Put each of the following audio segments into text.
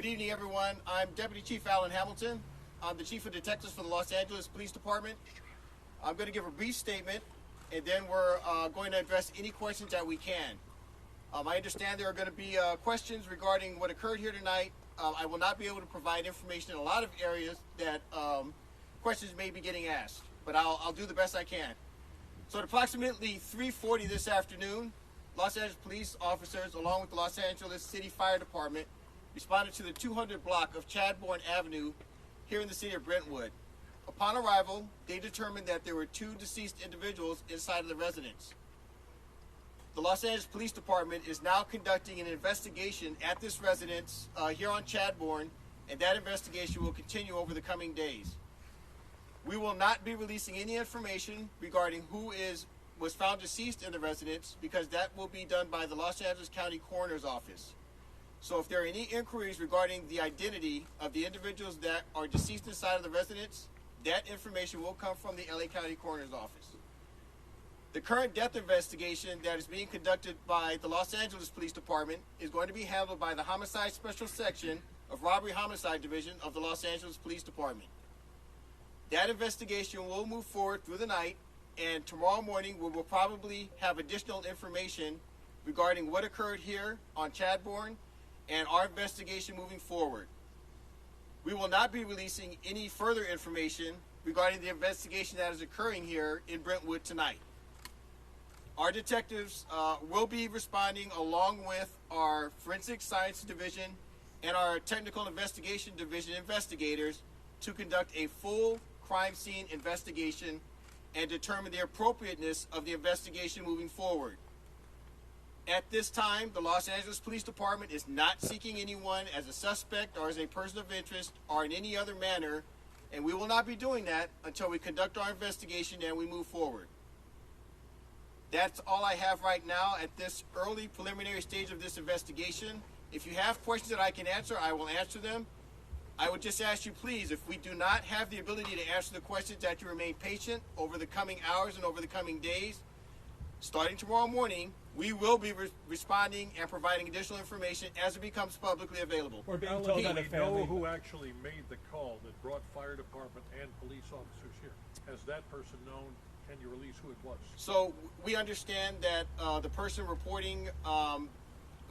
Good evening, everyone. I'm Deputy Chief Alan Hamilton. I'm the Chief of Detectives for the Los Angeles Police Department. I'm going to give a brief statement, and then we're going to address any questions that we can. I understand there are going to be questions regarding what occurred here tonight. I will not be able to provide information in a lot of areas that questions may be getting asked, but I'll do the best I can. So at approximately 3:40 this afternoon, Los Angeles police officers, along with the Los Angeles City Fire Department, responded to the 200 block of Chadbourne Avenue here in the city of Brentwood. Upon arrival, they determined that there were two deceased individuals inside of the residence. The Los Angeles Police Department is now conducting an investigation at this residence here on Chadbourne, and that investigation will continue over the coming days. We will not be releasing any information regarding who was found deceased in the residence, because that will be done by the Los Angeles County Coroner's Office. So if there are any inquiries regarding the identity of the individuals that are deceased inside of the residence, that information will come from the LA County Coroner's Office. The current death investigation that is being conducted by the Los Angeles Police Department is going to be handled by the Homicide Special Section of Robbery Homicide Division of the Los Angeles Police Department. That investigation will move forward through the night, and tomorrow morning we will probably have additional information regarding what occurred here on Chadbourne and our investigation moving forward. We will not be releasing any further information regarding the investigation that is occurring here in Brentwood tonight. Our detectives will be responding along with our Forensic Science Division and our Technical Investigation Division investigators to conduct a full crime scene investigation and determine the appropriateness of the investigation moving forward. At this time, the Los Angeles Police Department is not seeking anyone as a suspect or as a person of interest or in any other manner, and we will not be doing that until we conduct our investigation and we move forward. That's all I have right now at this early preliminary stage of this investigation. If you have questions that I can answer, I will answer them. I would just ask you, please, if we do not have the ability to answer the questions, that you remain patient over the coming hours and over the coming days. Starting tomorrow morning, we will be responding and providing additional information as it becomes publicly available. We're being told that we know who actually made the call that brought fire department and police officers here. Has that person known? Can you release who it was? So we understand that the person reporting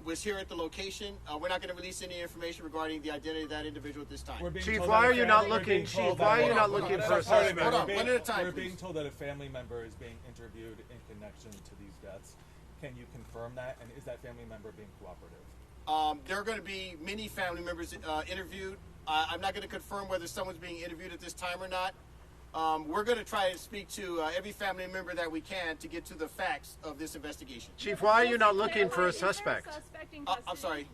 was here at the location. We're not going to release any information regarding the identity of that individual at this time. Chief, why are you not looking? Chief, why are you not looking for a suspect? Hold on, one at a time. We're being told that a family member is being interviewed in connection to these deaths. Can you confirm that? And is that family member being cooperative? There are going to be many family members interviewed. I'm not going to confirm whether someone's being interviewed at this time or not. We're going to try to speak to every family member that we can to get to the facts of this investigation. Chief, why are you not looking for a suspect? I'm sorry.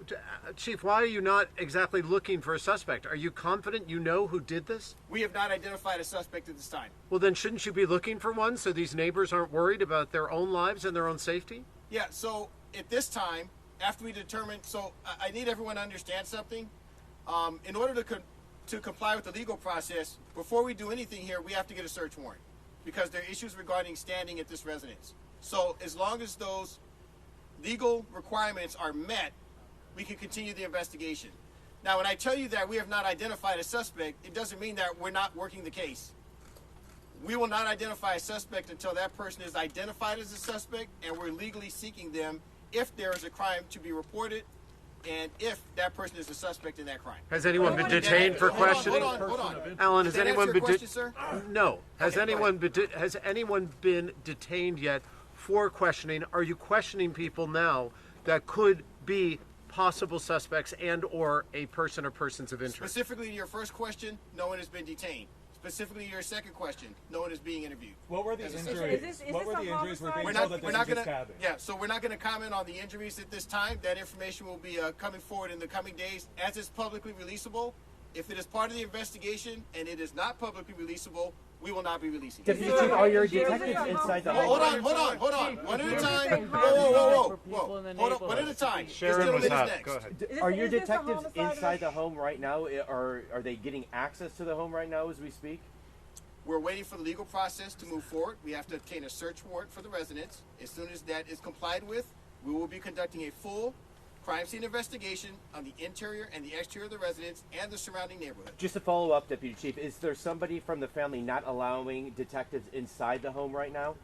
Chief, why are you not exactly looking for a suspect? Are you confident you know who did this? We have not identified a suspect at this time. Well, then shouldn't you be looking for one so these neighbors aren't worried about their own lives and their own safety? Yeah, so at this time, after we determine, so I need everyone to understand something. In order to comply with the legal process, before we do anything here, we have to get a search warrant because there are issues regarding standing at this residence. So as long as those legal requirements are met, we can continue the investigation. Now, when I tell you that we have not identified a suspect, it doesn't mean that we're not working the case. We will not identify a suspect until that person is identified as a suspect and we're legally seeking them if there is a crime to be reported and if that person is a suspect in that crime. Has anyone been detained for questioning? Hold on. Alan, has anyone been detained? Sir? No. Has anyone been detained yet for questioning? Are you questioning people now that could be possible suspects and or a person or persons of interest? Specifically to your first question, no one has been detained. Specifically to your second question, no one is being interviewed. What were the injuries? What were the injuries? We're being told that this is just stabbing. Yeah, so we're not going to comment on the injuries at this time. That information will be coming forward in the coming days as it's publicly releasable. If it is part of the investigation and it is not publicly releasable, we will not be releasing it. Deputy Chief, are your detectives inside the home? Hold on. One at a time. Whoa. Hold on, one at a time. Sharon was up. Go ahead. Are your detectives inside the home right now? Are they getting access to the home right now as we speak? We're waiting for the legal process to move forward. We have to obtain a search warrant for the residence. As soon as that is complied with, we will be conducting a full crime scene investigation on the interior and the exterior of the residence and the surrounding neighborhood. Just to follow up, Deputy Chief, is there somebody from the family not allowing detectives inside the home right now?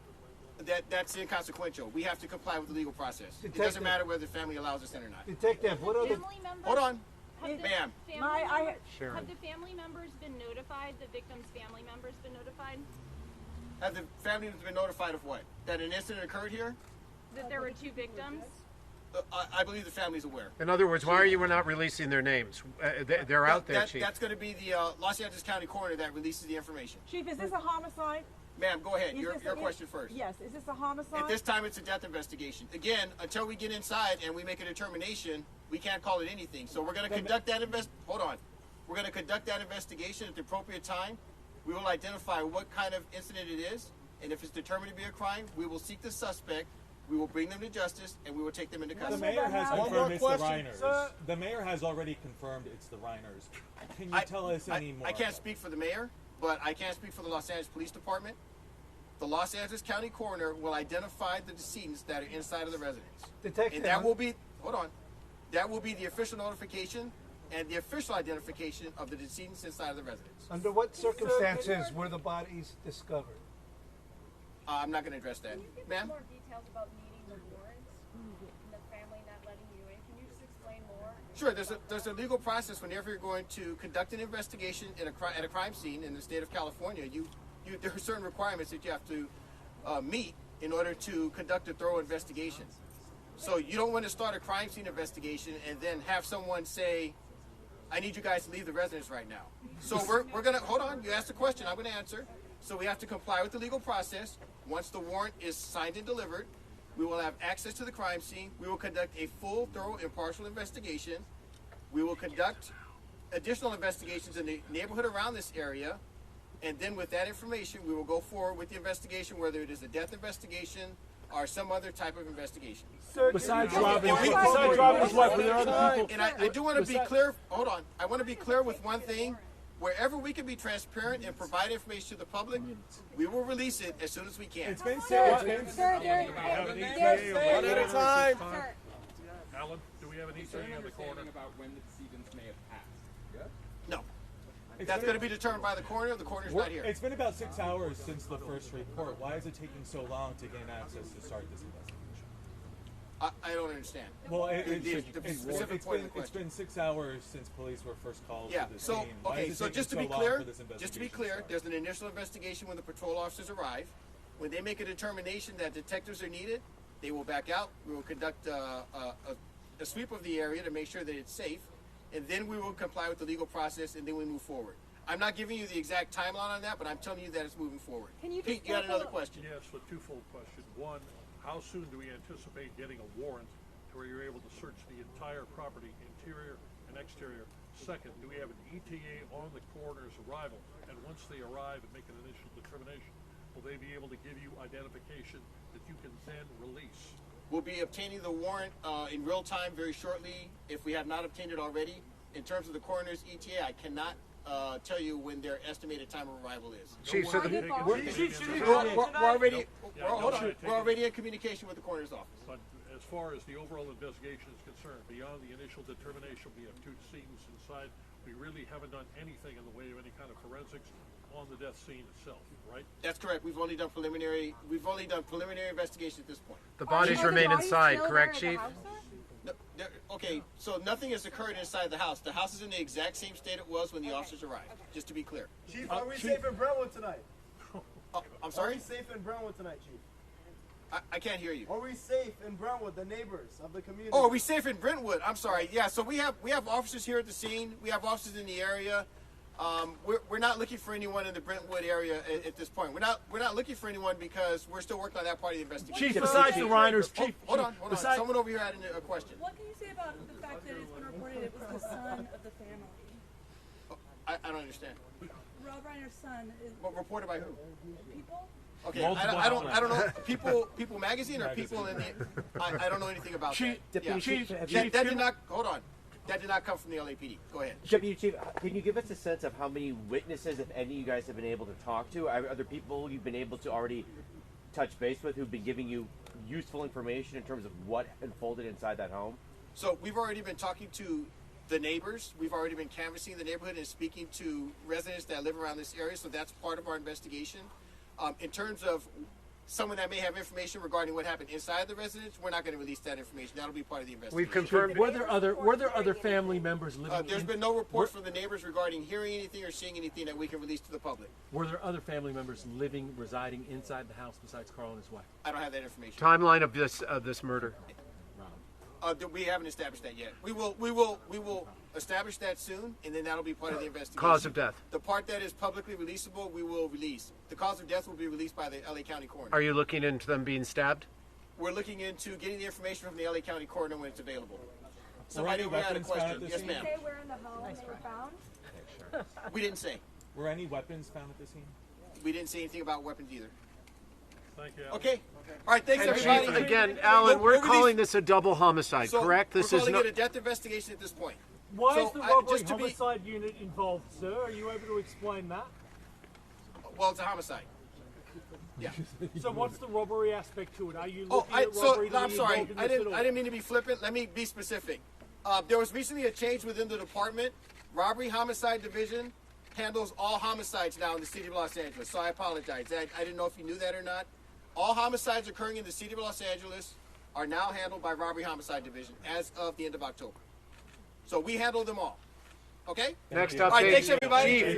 That's inconsequential. We have to comply with the legal process. It Detective. doesn't matter whether the family allows us in or not. Detective, what are the... Family members, Hold on. have the Ma'am. have the family members been notified? The victim's family members been notified? Have the family been notified of what? That an incident occurred here? That there were 2 victims? I believe the family's aware. In other words, why are you not releasing their names? They're out there, Chief. That's going to be the Los Angeles County coroner that releases the information. Chief, is this a homicide? Ma'am, go ahead. Is Your this question first. Yes, is this a homicide? At this time, it's a death investigation. Again, until we get inside and we make a determination, we can't call it anything. So we're going to conduct that Hold on. We're going to conduct that investigation at the appropriate time. We will identify what kind of incident it is, and if it's determined to be a crime, we will seek the suspect. We will bring them to justice, and we will take them into The custody. mayor has One more confirmed it's the question, Reiners. sir. The mayor has already confirmed it's the Reiners. Can you tell us any more? I can't speak for the mayor, but I can speak for the Los Angeles Police Department. The Los Angeles County coroner will identify the decedents that are inside of the residence. Detective, And that will be, hold on, that will be the official notification and the official identification of the decedents inside of the residence. under what circumstances were the bodies discovered? I'm not going to address that. Can you give Ma'am? me more details about needing the warrants and the family not letting you in? Can you just explain more? Sure, there's a legal process whenever you're going to conduct an investigation at a crime scene in the state of California. There are certain requirements that you have to meet in order to conduct a thorough investigation. So you don't want to start a crime scene investigation and then have someone say, I need you guys to leave the residence right now. So we're going to, hold on, you asked a question, I'm going to answer. So we have to comply with the legal process. Once the warrant is signed and delivered, we will have access to the crime scene. We will conduct a full, thorough, impartial investigation. We will conduct additional investigations in the neighborhood around this area. And then with that information, we will go forward with the investigation, whether it is a death investigation or some other type of investigation. Besides Robbie, besides Robbie's wife, were there other people? And I do want to be clear, hold on, I want to be clear with one thing. Wherever we can be transparent and provide information to the public, we will release it as soon as we can. It's been Sir, Have an ETA One at a time. Sir, Alan, do we have an ETA on the corner? about when the decedents may have passed. No. That's going to be determined by the coroner. The coroner's not here. It's been about 6 hours since the first report. Why is it taking so long to gain access to start this investigation? I don't understand. Well, it's been 6 hours since police were first called Yeah, to the so, scene. Why okay, is it so taking just to so be long clear, for this investigation to there's start? an initial investigation when the patrol officers arrive. When they make a determination that detectives are needed, they will back out. We will conduct a sweep of the area to make sure that it's safe, and then we will comply with the legal process, and then we move forward. I'm not giving you the exact timeline on that, but I'm telling you that it's moving forward. Can you Pete, just you had talk another about- question? Yes, a twofold question. One, how soon do we anticipate getting a warrant to where you're able to search the entire property, interior and exterior? Second, do we have an ETA on the coroner's arrival? And once they arrive and make an initial determination, will they be able to give you identification that you can then release? We'll be obtaining the warrant in real time very shortly, if we have not obtained it already. In terms of the coroner's ETA, I cannot tell you when their estimated time of arrival is. Chief, so Take it the, We're already in communication with the coroner's office. But as far as the overall investigation is concerned, beyond the initial determination, we have 2 decedents inside. We really haven't done anything in the way of any kind of forensics on the death scene itself, right? That's correct. We've only done preliminary investigation at this point. the bodies are the remain bodies inside, still correct, there at Chief? the house, sir? No, okay, so nothing has occurred inside the house. The house is in the exact same state it was when the officers arrived. Just to be clear. Chief, are we safe in Brentwood tonight? I'm Are sorry. we safe in Brentwood tonight, Chief? I can't hear you. Are we safe in Brentwood, the neighbors of the community? Oh, are we safe in Brentwood? I'm sorry. Yeah, so we have officers here at the scene. We have officers in the area. We're not looking for anyone in the Brentwood area at this point. We're not looking for anyone because we're still working on that part of the investigation. Chief, besides the Reiners, Oh, Chief. hold on. Someone over here had a question. What can you say about the fact that it's been reported it was the son of the family? I don't understand. Rob Reiner's son is But reported by who? people? Okay, I don't know. People magazine or people in the. I don't know anything about that. Deputy Chief, have That you- did not. Hold on. That did not come from the LAPD. Go ahead. Deputy Chief, can you give us a sense of how many witnesses, if any, you guys have been able to talk to? Are there people you've been able to already touch base with who've been giving you useful information in terms of what unfolded inside that home? So we've already been talking to the neighbors. We've already been canvassing the neighborhood and speaking to residents that live around this area. So that's part of our investigation. In terms of someone that may have information regarding what happened inside the residence, we're not going to release that information. That'll be part of the investigation. We've confirmed. Were there other family members living? There's been no report from the neighbors regarding hearing anything or seeing anything that we can release to the public. Were there other family members residing inside the house besides Carl and his wife? I don't have that information. Timeline of this murder. We haven't established that yet. We will establish that soon, and then that'll be part of the investigation. Cause of death. The part that is publicly releasable, we will release. The cause of death will be released by the LA County coroner. Are you looking into them being stabbed? We're looking into getting the information from the LA County coroner when it's available. Were Somebody any had a weapons found question. at this Yes, scene? ma'am. Say where in the home they were found? We didn't say. Were any weapons found at the scene? We didn't say anything about weapons either. Thank you, Alan. Okay. All right. Thanks, And everybody. Chief, again, Alan, we're We'll release- calling this a double homicide, So correct? We're This is calling not. it a death investigation at this point. Why So is the robbery just to be- homicide unit involved, sir? Are you able to explain that? Well, it's a homicide. Yeah. So what's the robbery aspect to it? Are you Oh, looking at robbery? I'm sorry. Involved in I this at all? didn't mean to be flippant. Let me be specific. There was recently a change within the department. Robbery Homicide Division handles all homicides now in the city of Los Angeles. So I apologize. I didn't know if you knew that or not. All homicides occurring in the city of Los Angeles are now handled by Robbery Homicide Division as of the end of October. So we handle them all. Okay? Next All right, update. thanks, everybody. Chief,